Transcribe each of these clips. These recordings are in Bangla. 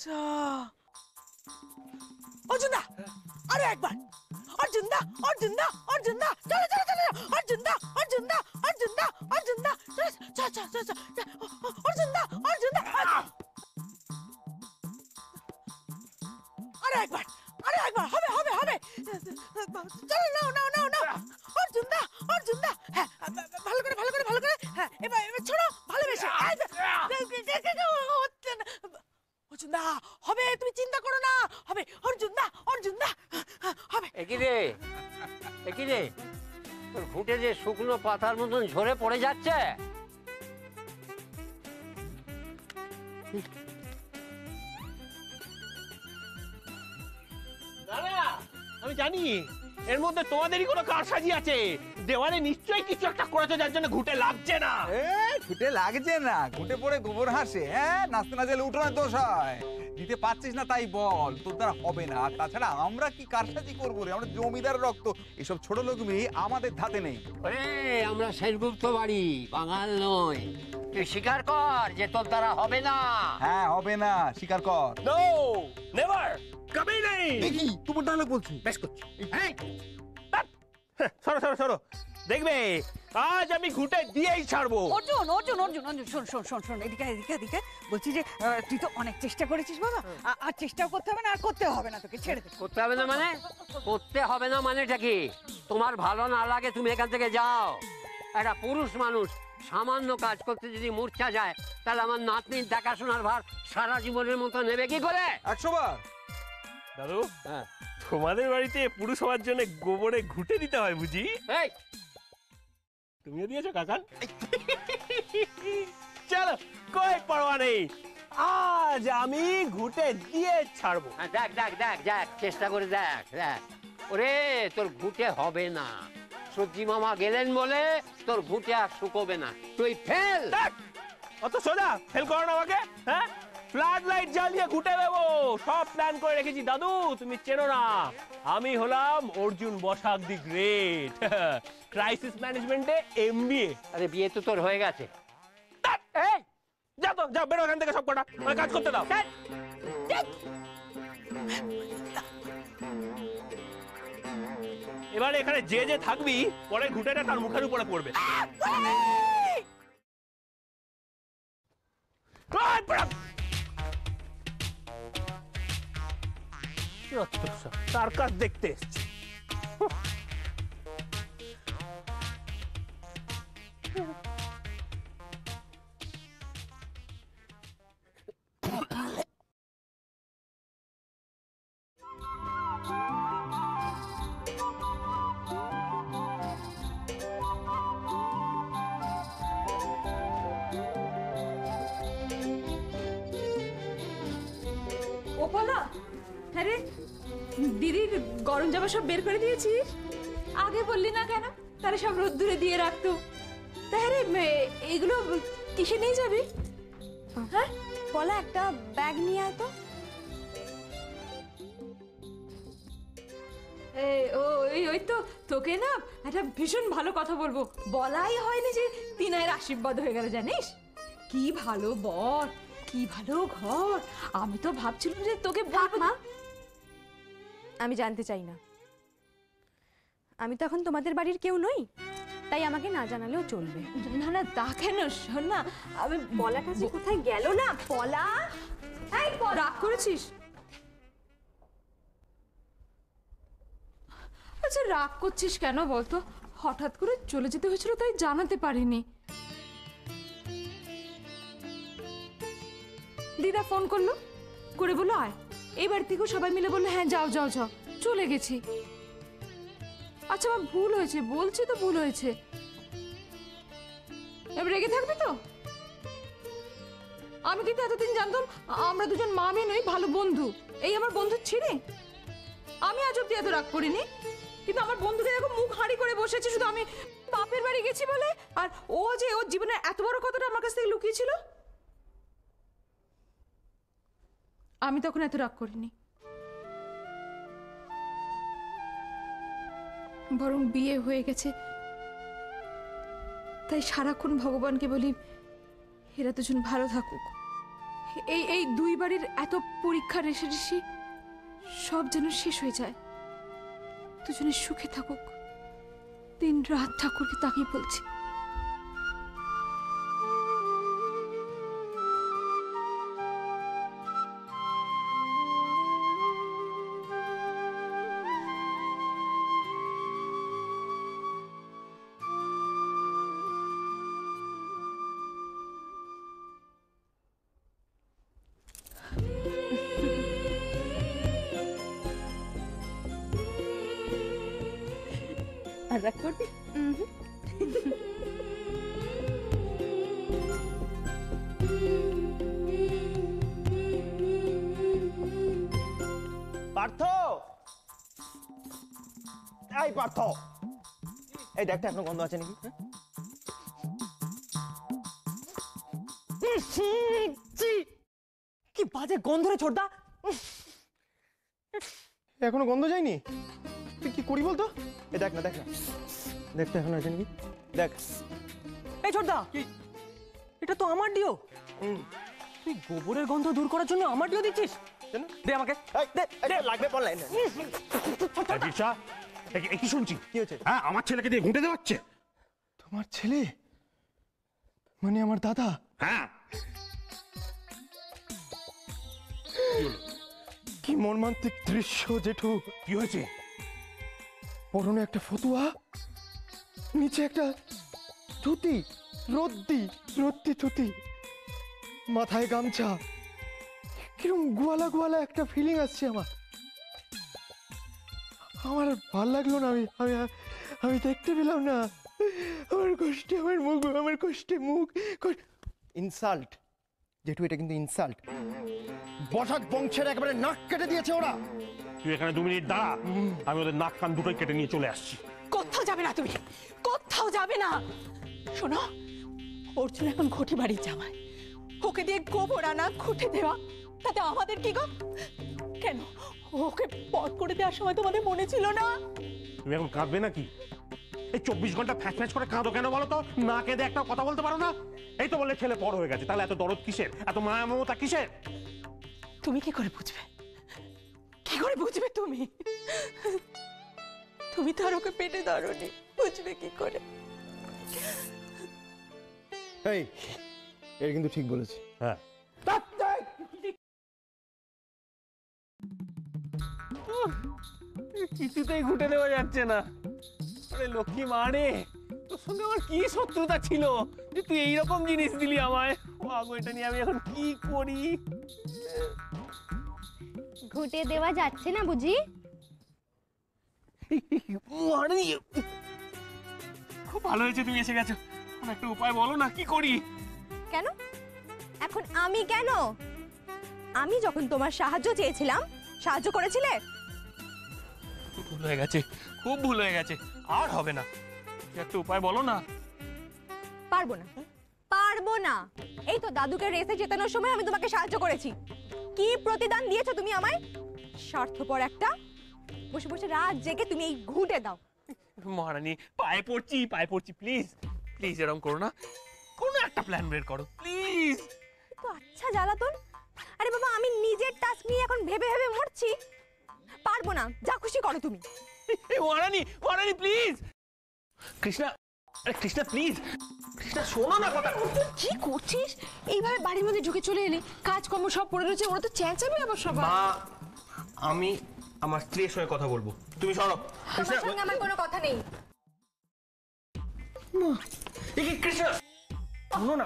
যা অর্জুনদা, আরো একবার। অর্জুনদা, অর্জুনদা, অর্জুনদা, চলো চলো চলো, অর্জুনদা, অর্জুনদা, অর্জুনদা, অর্জুনদা, চল চল চল চল, অর্জুনদা, অর্জুনদা, আরো একবার, আরো একবার, হবে হবে হবে, চলো, নাও নাও নাও নাও, অর্জুনদা, অর্জুনদা, হ্যাঁ ভালো করে ভালো করে ভালো করে, হ্যাঁ এবার এবার ছোড়ো ভালোবেসে। অর্জুনদা হবে, তুমি চিন্তা করো না, হবে অর্জুনদা, অর্জুনদা হবে। একই রে তোর ঘুঁটে যে শুকনো পাতার মতন ঝরে পড়ে যাচ্ছে। আমি জানি এর মধ্যে তোমাদেরই কোনো কারসাজি আছে। দেওয়ালে নিশ্চয়ই কিছু একটা করেছো যার জন্য ঘুঁটে লাগছে না। ঘুটে লাগছে না, ঘুটে পড়ে গোবর হাসে। হ্যাঁ, নাচতে নাচে উঠোনের দোষ হয়। দিতে পারছিস না তাই বল, তোর দ্বারা হবে না। আর তাছাড়া আমরা কি কারসাজি করবো রে? আমরা জমিদার রক্ত, এসব ছোট লোকমি আমাদের ধাতে নেই। আমরা সেনগুপ্ত বাড়ি, বাঙাল নই। তুই স্বীকার কর যে তোর দ্বারা হবে না। হ্যাঁ, হবে না, স্বীকার কর। নো নেভার, কবেই নেই। দেখি তোমার ডায়লগ বলছি। বেশ করছি। সরো সরো সরো, দেখবে আজ আমি ঘুঁটে দিয়েই ছাড়বো। অর্জুন অর্জুন অর্জুন অর্জুন, শোন শোন শোন শোন, এদিকে এদিকে এদিকে, বলছি যে তুই তো অনেক চেষ্টা করেছিস বাবা, আর চেষ্টাও করতে হবে না, আর করতে হবে না, তোকে ছেড়ে দে। করতে হবে না মানে? করতে হবে না মানেটা কি? তোমার ভালো না লাগে তুমি এখান থেকে যাও। একটা পুরুষ মানুষ সামান্য কাজ করতে যদি মূর্ছা যায়, তাহলে আমার নাতনির দেখাশোনার ভার সারা জীবনের মতো নেবে কি করে? 100 বার। দাদু, তোমাদের বাড়িতে পুরুষ হওয়ার জন্য গোবরে ঘুঁটে দিতে হয় বুঝি? এই তুমিও দিয়েছো কাকান? চলো, কই পরোয়া নেই, আজ আমি ঘুঁটে দিয়ে ছাড়বো। দেখ দেখ দেখ দেখ, চেষ্টা করে দেখ দেখ। ওরে তোর ঘুঁটে হবে না, সবজি মামা গেলেন বলে তোর ঘুঁটে আর শুকোবে না, তুই ফেল। অত সোজা ফেল করো না আমাকে। হ্যাঁ, ফ্লাড লাইট জ্বালিয়ে ঘুঁটে দেবো, সব প্ল্যান করে রেখেছি। দাদু তুমি চেনো না, আমি হলাম অর্জুন বসাক দি গ্রেট, ক্রাইসিস ম্যানেজমেন্টে MBA। আরে বিয়ে তো তোর হয়ে গেছে। এই যাও তো, যাও বেরো এখান থেকে, সব কটা আমায় কাজ করতে দাও। এবারে এখানে যে যে থাকবি, পরে ঘুঁটেটা তার মুখের উপরে পড়বে। সার্কাস দেখতে এসছি। ওপালা, হ্যাঁ রে, দিদির গরম জামা সব বের করে দিয়েছিস? আগে বললি না কেন? তাহলে সব রোদ্দুরে দিয়ে রাখতো। হ্যাঁ রে, এইগুলো কিসে নিয়ে যাবি? হ্যাঁ বলা, একটা ব্যাগ নিয়ে আয় তো। ওই তো তোকে না একটা ভীষণ ভালো কথা বলবো, বলাই হয়নি যে তিনায়ের আশীর্বাদ হয়ে গেল, জানিস? কি ভালো বর, কি ভালো ঘর। আমি তো ভাবছিলাম যে তোকে মা, আমি জানতে চাই না। আমি তো এখন তোমাদের বাড়ির কেউ নই, তাই আমাকে না জানালেও চলবে। না না, তা কেন? শোন না, আমি পলাটা যে কোথায় গেল না, পলা, এই রাগ করেছিস? আচ্ছা রাগ করছিস কেন বলতো? হঠাৎ করে চলে যেতে হয়েছিল তাই জানাতে পারিনি। দিদা ফোন করলো, করে বললো আয়। এই বাড়ি থেকেও সবাই মিলে বললো হ্যাঁ যাও যাও যাও, চলে গেছি। আচ্ছা আমার ভুল হয়েছে, বলছি তো ভুল হয়েছে। এবার রেগে থাকবি তো? আমি কিন্তু এতদিন জানতাম আমরা দুজন মা মেয়ে নই, ভালো বন্ধু। এই আমার বন্ধু ছিঁড়ে আমি আজ অব্দি এত রাগ করিনি, কিন্তু আমার বন্ধুকে দেখো মুখ হাঁড়ি করে বসেছে শুধু আমি বাপের বাড়ি গেছি বলে। আর ও যে ওর জীবনের এত বড় কথাটা আমার কাছ থেকে লুকিয়েছিল, আমি তখন এত রাগ করিনি। বরং বিয়ে হয়ে গেছে তাই সারাক্ষণ ভগবানকে বলি এরা দুজন ভালো থাকুক, এই এই দুই বাড়ির এত পরীক্ষা রেষারেষি সব যেন শেষ হয়ে যায়, দুজনে সুখে থাকুক। দিন রাত ঠাকুরকে তাকিয়ে বলছি। আর রাগ করবি? পার্থ, এই পার্থ, এই দেখটা এখনো গন্ধ আছে নাকি? কি বাজে গন্ধ রে ছোটদা, এখনো গন্ধ যায়নি? তুই কি করি বলতো? এই দেখ না, দেখ না, দেখতে এখনো আছে নাকি? দেখ। এই ছোটদা, এটা তো আমার ডিও। তুই গোবরের গন্ধ দূর করার জন্য আমার ডিও দিচ্ছিস? দে আমাকে, দে, লাগবে পড় লাইন। কি শুনছি? কি হয়েছে? হ্যাঁ, আমার ছেলেকে দিয়ে ঘুঁটে দেওয়াচ্ছে। তোমার ছেলে মানে আমার দাদা? হ্যাঁ। কি মর্মান্তিক দৃশ্য জেঠু। কি হয়েছে? পরনে একটা ফতুয়া, নিচে একটা ধুতি, রদ্দি ধুতি, মাথায় গামছা। কিরম গোয়ালা গোয়ালা একটা ফিলিং আসছে আমার। আমার আর ভাল লাগলো না। আমি দেখতে পেলাম না। আমার কষ্টে মুখ ইনসাল্ট জেঠু, এটা কিন্তু ইনসাল্ট। বসাক বংশের একেবারে নাক কেটে দিয়েছে ওরা। তুই এখানে 2 মিনিট দাঁড়া, আমি ওদের নাক কান দুটোই কেটে নিয়ে চলে আসছি। কোথাও যাবে না তুমি, কোথাও যাবে না। শোনো, অর্জুন এখন ঘটি বাড়ির জামাই, ওকে দিয়ে গোবর আনা ঘুটে দেওয়া, তাতে আমাদের কি গো? কেন ওকে পথ করে দেওয়ার সময় তোমাদের মনে ছিল না? তুমি এখন কাঁদবে নাকি? এই 24 ঘন্টা ফ্যাচ করে কাঁদো কেন বলো তো? না কেঁদে একটা কথা বলতে পারো না? এই তো বললে ছেলে বড় হয়ে গেছে, তাহলে এত দরদ কিসের, এত মায়া মমতা কিসের? তুমি কি করে বুঝবে? কি করে বুঝবে তুমি? তুমি তো আর ওকে পেটে ধরোনি, বুঝবে কি করে? এই, এটা কিন্তু ঠিক বলেছি। হ্যাঁ, কিছুতেই ঘুটে দেওয়া যাচ্ছে না। আরে লক্ষ্মী মা রে, তোর সঙ্গে আমার কি শত্রুতা ছিল যে তুই এইরকম জিনিস দিলি আমায়? বাবু, এটা নিয়ে আমি এখন কি করি? ঘুটে দেওয়া যাচ্ছে না বুঝি? খুব ভালো হয়েছে তুমি এসে গেছো। আমার একটা উপায় বলো না, কি করি? কেন এখন আমি কেন? আমি যখন তোমার সাহায্য চেয়েছিলাম, সাহায্য করেছিলে? ভুল হয়ে গেছে, খুব ভুল হয়ে গেছে, আর হবে না। একটা উপায় বলো না। পারবো না। এই তো দাদুকে রেসে জেতানোর সময় আমি তোমাকে সাহায্য করেছি। কি প্রতিদান দিয়েছো তুমি আমায়? স্বার্থপর একটা। বসে বসে রাত জেগে তুমি এই ঘুটে দাও। মহারানী, পায়ে পড়ছি, প্লিজ প্লিজ এরকম করো না। কোনো একটা প্ল্যান বের করো প্লিজ। তো আচ্ছা জ্বালাতন। আরে বাবা, আমি নিজের টাস্ক নিয়ে এখন ভেবে ভেবে মরছি। পারবো না, যা খুশি করো তুমি। মহারানী প্লিজ। কৃষ্ণা, আরে কৃষ্ণা প্লিজ, কৃষ্ণা শোনো না কথা। কি করছিস? এইভাবে বাড়ির মধ্যে ঢুকে চলে এলি, কাজকর্ম সব পড়ে রয়েছে, ওরা তো চেঁচাবে আবার সবাই। মা, আমি আমার স্ত্রীর সঙ্গে কথা বলবো, তুমি সরো। তোমার সঙ্গে আমার কোনো কথা নেই। কৃষ্ণা শোনো না,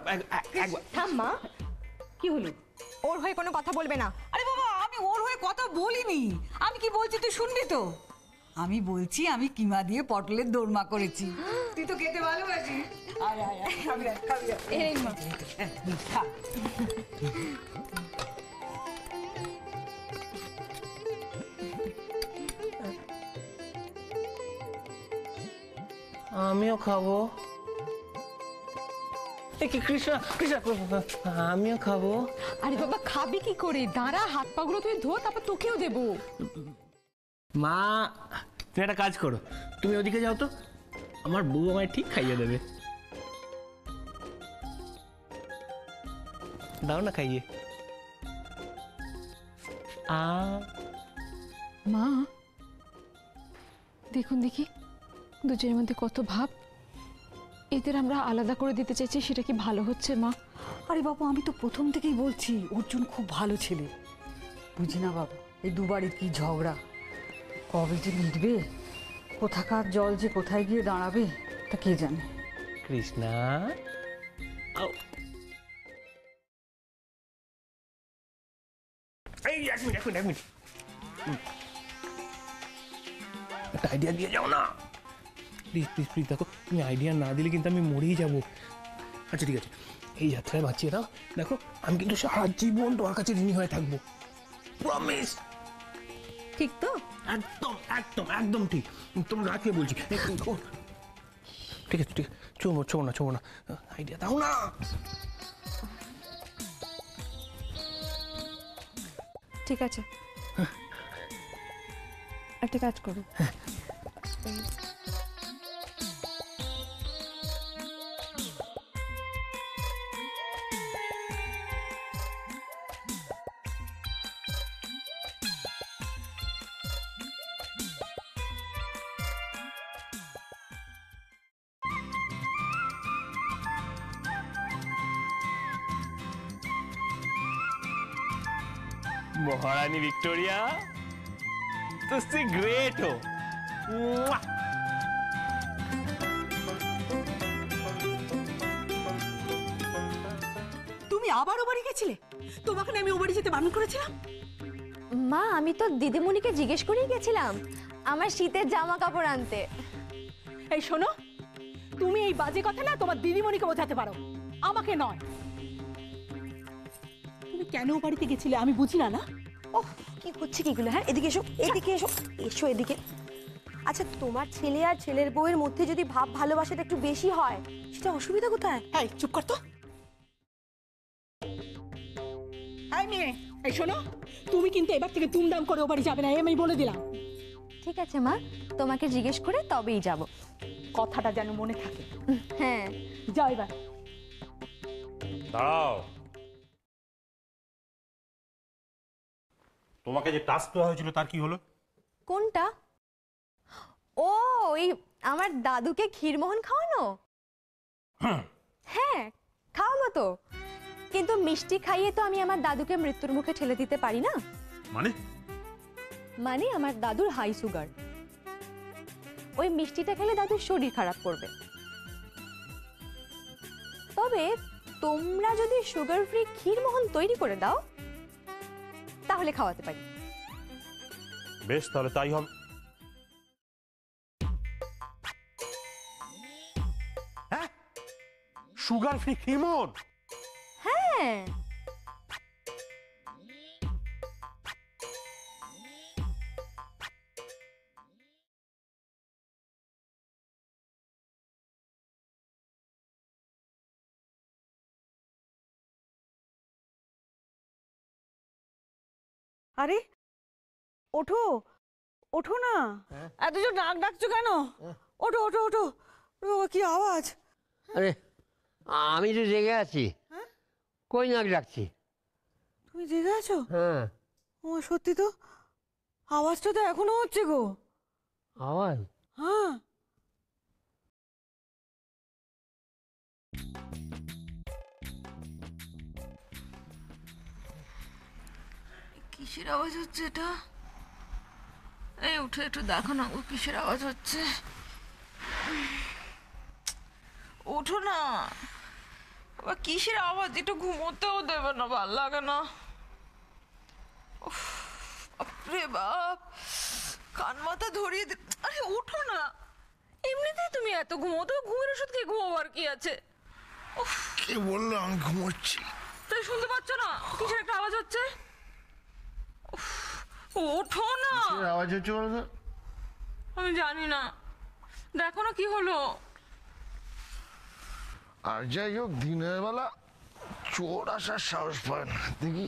একবার থাম মা, কি হলো? ওর হয়ে কোনো কথা বলবে না। আরে বাবা, আমি ওর হয়ে কথা বলিনি। আমি কি বলছি তুই শুনবি তো? আমি বলছি আমি কিমা দিয়ে পটলের দোরমা করেছি। তুই তো খেতে ভালোবাসিস। আয় আয় আয়, খাবি আয়, খাবি আয়। এই মা, খা। আমিও খাবো। কৃষ্ণা, আমিও খাবো। আরে বাবা, খাবি কি করে? দাঁড়া, হাত পাগুলো তুই ধো, তারপর তোকেও দেবো। মা, তুমি একটা কাজ করো, তুমি ওদিকে যাও তো, আমার বউ আমায় ঠিক খাইয়ে দেবে। দাও না খাইয়ে। মা দেখুন দেখি দুজনের মধ্যে কত ভাব। এদের আমরা আলাদা করে দিতে চাইছি, সেটা কি ভালো হচ্ছে মা? আরে বাবু, আমি তো প্রথম থেকেই বলছি অর্জুন খুব ভালো ছেলে। বুঝি না বাবা, এই দুবারই কি ঝগড়া, কবে যে মিটবে, কোথাকার জল যে কোথায় গিয়ে দাঁড়াবে তা কে জানে। কৃষ্ণা, এই এক মিনিট একটা আইডিয়া দিয়ে যাও না, প্লিজ প্লিজ প্লিজ। দেখো, তুমি আইডিয়া না দিলে কিন্তু আমি মরেই যাব। আচ্ছা ঠিক আছে, এই যাত্রায় বাঁচিয়ে দাও। দেখো, আমি কিন্তু সারা জীবন তোমার কাছে ঋণী হয়ে থাকবো, প্রমিস। ঠিক তো? একদম একদম একদম ঠিক, তোমরা রাখিয়ে বলছি। ঠিক আছে ঠিক আছে, ছোবো না, আইডিয়া দাও না। ঠিক আছে, একটা কাজ করো। महारानी विक्टोरिया, तुझसे ग्रेट हो। मुआ! তুমি আবার ও বাড়ি গেছিলে? তোমাকে না আমি ও বাড়ি যেতে বারণ করেছিলাম? মা, আমি তো দিদিমণিকে জিজ্ঞেস করেই গেছিলাম আমার শীতের জামা কাপড় আনতে। এই শোনো, তুমি এই বাজে কথা না তোমার দিদিমণিকে বোঝাতে পারো, আমাকে নয়। তুমি কেন ও বাড়িতে গেছিলে আমি বুঝি না। না, ওহ, কি হচ্ছে কিগুলো? হ্যাঁ, এদিকে এসো, এদিকে এসো, এসো এদিকে। আচ্ছা, তোমার ছেলে আর ছেলের বউয়ের মধ্যে যদি ভাব ভালোবাসাটা একটু বেশি হয়, সেটা অসুবিধা কোথায়? এই চুপ কর তো। এই মেয়ে, এই শোনো, তুমি কিন্তু এবার থেকে দুমদাম করে ও বাড়ি যাবে না, আমি বলে দিলাম। ঠিক আছে মা, তোমাকে জিজ্ঞেস করে তবেই যাব। কথাটা যেন মনে থাকে। হ্যাঁ, যাও এবার। দাঁড়াও, তোমাকে যে টাস্ক দেওয়া হয়েছিল তার কি হলো? কোনটা? ও, ওই আমার দাদুকে ক্ষীরমোহন খাওয়ানো। হ্যাঁ, খাওয়াবো তো, কিন্তু মিষ্টি খাইয়ে তো আমি আমার দাদুকে মৃত্যুর মুখে ঠেলে দিতে পারি না। মানে আমার দাদুর হাই সুগার, ওই মিষ্টিটা খেলে দাদুর শরীর খারাপ করবে। তবে তোমরা যদি সুগার ফ্রি ক্ষীরমোহন তৈরি করে দাও তাহলে খাওয়াতে পারি। বেশ, তাহলে তাই হবে। হ্যাঁ, সুগার ফ্রি ক্ষীরমোহন? হ্যাঁ, আরে ওঠো, ওঠো না, এত জোর নাক ডাকছো কেন? ওঠো ওঠো ওঠো, কি আওয়াজ? আরে, আমি তো জেগে আছি, কই নাক ডাকছি? তুমি জেগে আছো? হ্যাঁ। ও সত্যি তো, আওয়াজটা তো এখনো হচ্ছে গো। আওয়াজ? হ্যাঁ, কিসের আওয়াজ হচ্ছে এটা? এই উঠে একটু দেখো না গো, কিসের আওয়াজ হচ্ছে? ওঠো না, কিসের আওয়াজ? একটু ঘুমোতেও দেবে না, ভাল লাগে না। বাপরে বাপ, কান মাথা ধরিয়ে আরে ওঠো না, এমনিতেই তুমি এত ঘুমো, তো ঘুমের ওষুধ খেয়ে ঘুমাবার কি আছে? কে বললো আমি ঘুমোচ্ছি? তাই শুনতে পাচ্ছ না কিসের একটা আওয়াজ হচ্ছে? ওঠো না। আওয়াজ হচ্ছে বলো তো? আমি জানি না, দেখো না কি হলো। আর যাই হোক, দিনের বেলা চোর আসার সাহস পায় না। দেখি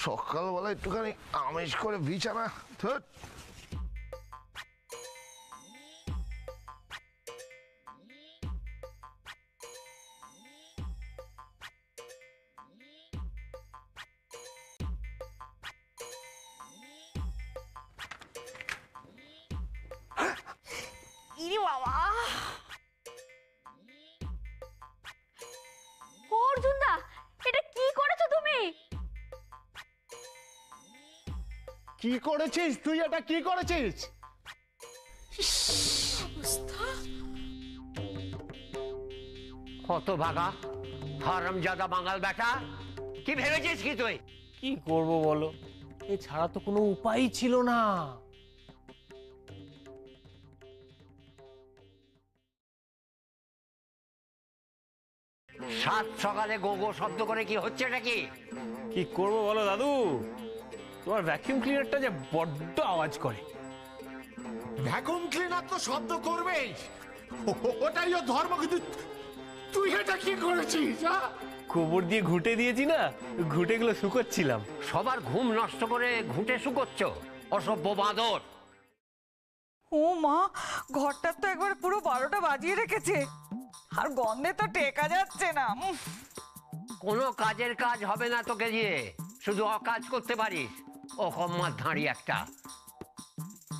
সকালবেলা একটুখানি আমেজ করে বিছানা। ধুর। ইরে বাবা, অর্জুন দা, এটা কি করেছো তুমি? কি করেছিস তুই? এটা কি করেছিস? কত ভাগা হারামজাদা বাঙাল বেটা, কি ভেবেছিস কি তুই? কি করব বলো, এছাড়া তো কোনো উপায়ই ছিল না। সাত সকালে গো গো শব্দ করে কি হচ্ছে নাকি? কি করব বলো দাদু, তোমার ভ্যাকিউম ক্লিনারটা যে বড্ড আওয়াজ করে। ভ্যাকুয়াম ক্লিনার তো শব্দ করবেই, ওটাই ও ধর্ম। কিন্তু তুই এটা কি করেছিস? গোবর দিয়ে ঘুটে দিয়েছি না, ঘুটেগুলো শুকোচ্ছিলাম। সবার ঘুম নষ্ট করে ঘুঁটে শুকোচ্ছ, অসভ্য বাঁদর। ও মা, ঘরটার তো একবার পুরো 12টা বাজিয়ে রেখেছে, আর গন্ধে তো টেকা যাচ্ছে না। কোনো কাজের কাজ হবে না তোকে দিয়ে, শুধু অকাজ করতে পারিস। ও কম্মার ধাঁড়ি একটা।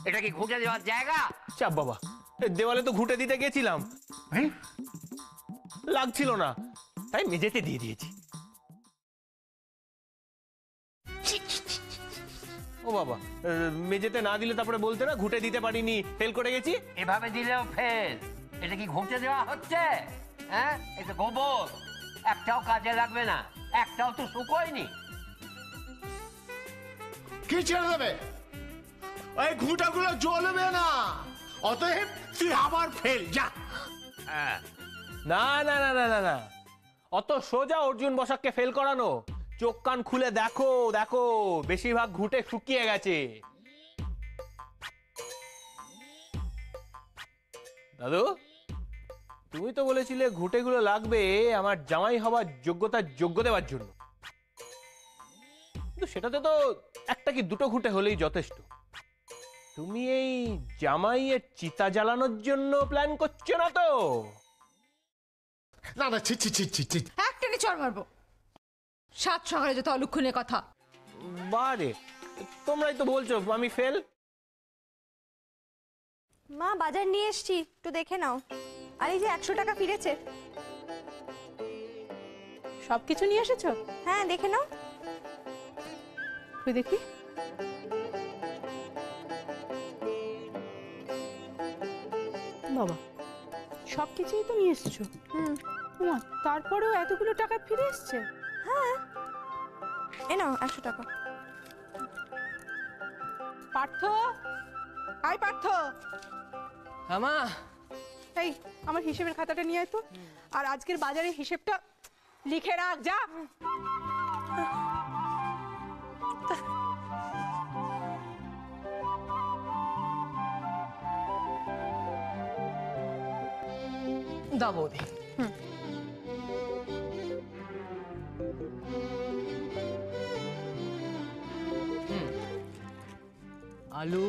এটা কি ঘুঁটে দেওয়ার জায়গা? চাপ বাবা, দেওয়ালে তো ঘুটে দিতে গেছিলাম, লাগছিল না, তাই মেঝেতে দিয়ে দিয়েছি। ও বাবা, মেঝেতে না দিলে তারপরে বলতে না ঘুটে দিতে পারিনি, ফেল করে গেছি। এভাবে দিলেও ফেল। এটা কি ঘুঁটে দেওয়া হচ্ছে? হ্যাঁ, এটা গোবর, একটাও কাজে লাগবে না, একটাও তো শুকোয়নি। কি ছেড়ে দেবে? ওই ঘুঁটাগুলো জ্বলবে না, অতএব তুই আবার ফেল যা। হ্যাঁ, না না না না না না, অত সোজা অর্জুন বসাককে ফেল করানো? চোখ কান খুলে দেখো দেখো, বেশিরভাগ ঘুটে শুকিয়ে গেছে। দাদু, তুমি তো বলেছিলে ঘুটেগুলো লাগবে আমার জামাই হবার যোগ্যতার যোগ্য দেওয়ার জন্য, কিন্তু সেটাতে তো একটা কি দুটো ঘুটে হলেই যথেষ্ট। তুমি এই জামাইয়ের চিতা জ্বালানোর জন্য প্ল্যান করছো না তো? না না, ছি ছি ছি ছি ছি। একটানি চড় মারবো। সাত সকালে যত অলক্ষণের কথা। বারে, তোমরাই তো বলছো আমি ফেল। মা, বাজার নিয়ে এসেছি, একটু দেখে নাও। আর এই যে 100 টাকা ফিরেছে। সবকিছু নিয়ে এসেছো? হ্যাঁ, দেখে নাও। তুই দেখি। বাবা, সবকিছুই তো নিয়ে এসেছো। ওমা, তারপরেও এতগুলো টাকা ফিরে এসছে? হ্যাঁ, এ নাও 100 টাকা। পার্থ, আয় পার্থ। মা, এই, আমার হিসেবের খাতাটা নিয়ে আয় তো, আর আজকের বাজারের হিসেবটা লিখে রাখ যা। দাও বৌদি। আলু,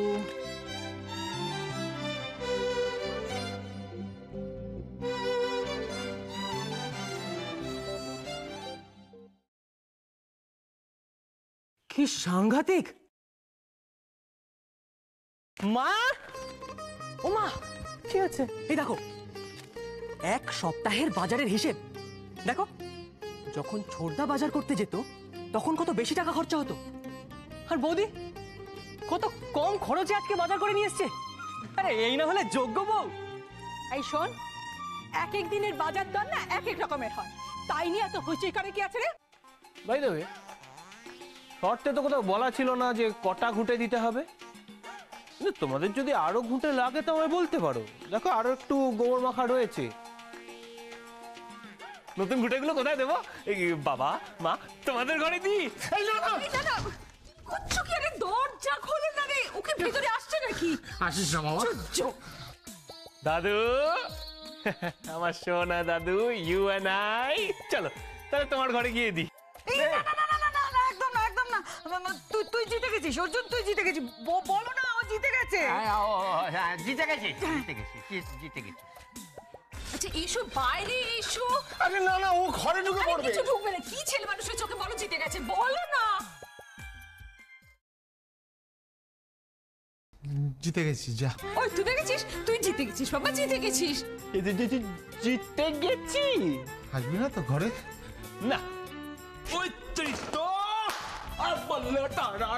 কি সাংঘাতিক! মা, ও মা, কি আছে? এই দেখো, 1 সপ্তাহের বাজারের হিসেব। দেখো, যখন ছোটদা বাজার করতে যেত তখন কত বেশি টাকা খরচা হতো, আর বৌদি কত কম খরচে আজকে বাজার করে নিয়ে এসছে। আরে এই না হলে যোগ্য বউ। এই শোন, এক এক দিনের বাজার দর না এক এক রকমের হয়, তাই নিয়ে এত হইচই করে কি আছে রে? বাই দ্য ওয়ে, শর্তে তো কোথাও বলা ছিল না যে কটা ঘুটে দিতে হবে। কিন্তু তোমাদের যদি আরো ঘুটে লাগে তো আমায় বলতে পারো, দেখো আরো একটু গোবর মাখা রয়েছে। নতুন ঘুটেগুলো কোথায় দেবো? এই বাবা মা, তোমাদের ঘরে দিই। এই না, না। কুচ্ছু কি? আরে দরজা খোলো না রে, ওকে ভেতরে আসছে নাকি? আসিস না বাবা। দাদু, আমার সোনা দাদু, ইউ এন্ড আই, চলো তাহলে তোমার ঘরে গিয়ে দিই। একদম না, একদম না। তুই জিতে গেছিস অর্জুন, তুই জিতে গেছিস। বলো না, ও জিতে গেছে। জিতে গেছি, জিতে গেছি, জিতে গেছি। আচ্ছা, এসো বাইরে এসো। আরে না না, ও ঘরে ঢুকে আরে পড়বে। কিছু ঢুকবে না, কি ছেলে মানুষের চোখে বলো জিতে গেছে, বলো না। জিতে গেছি যা। ওই তুই দেখেছিস, তুই জিতে গেছিস বাবা, জিতে গেছিস। জিতে গেছি। আসবি না তো ঘরে? না ওই তো বললো তারা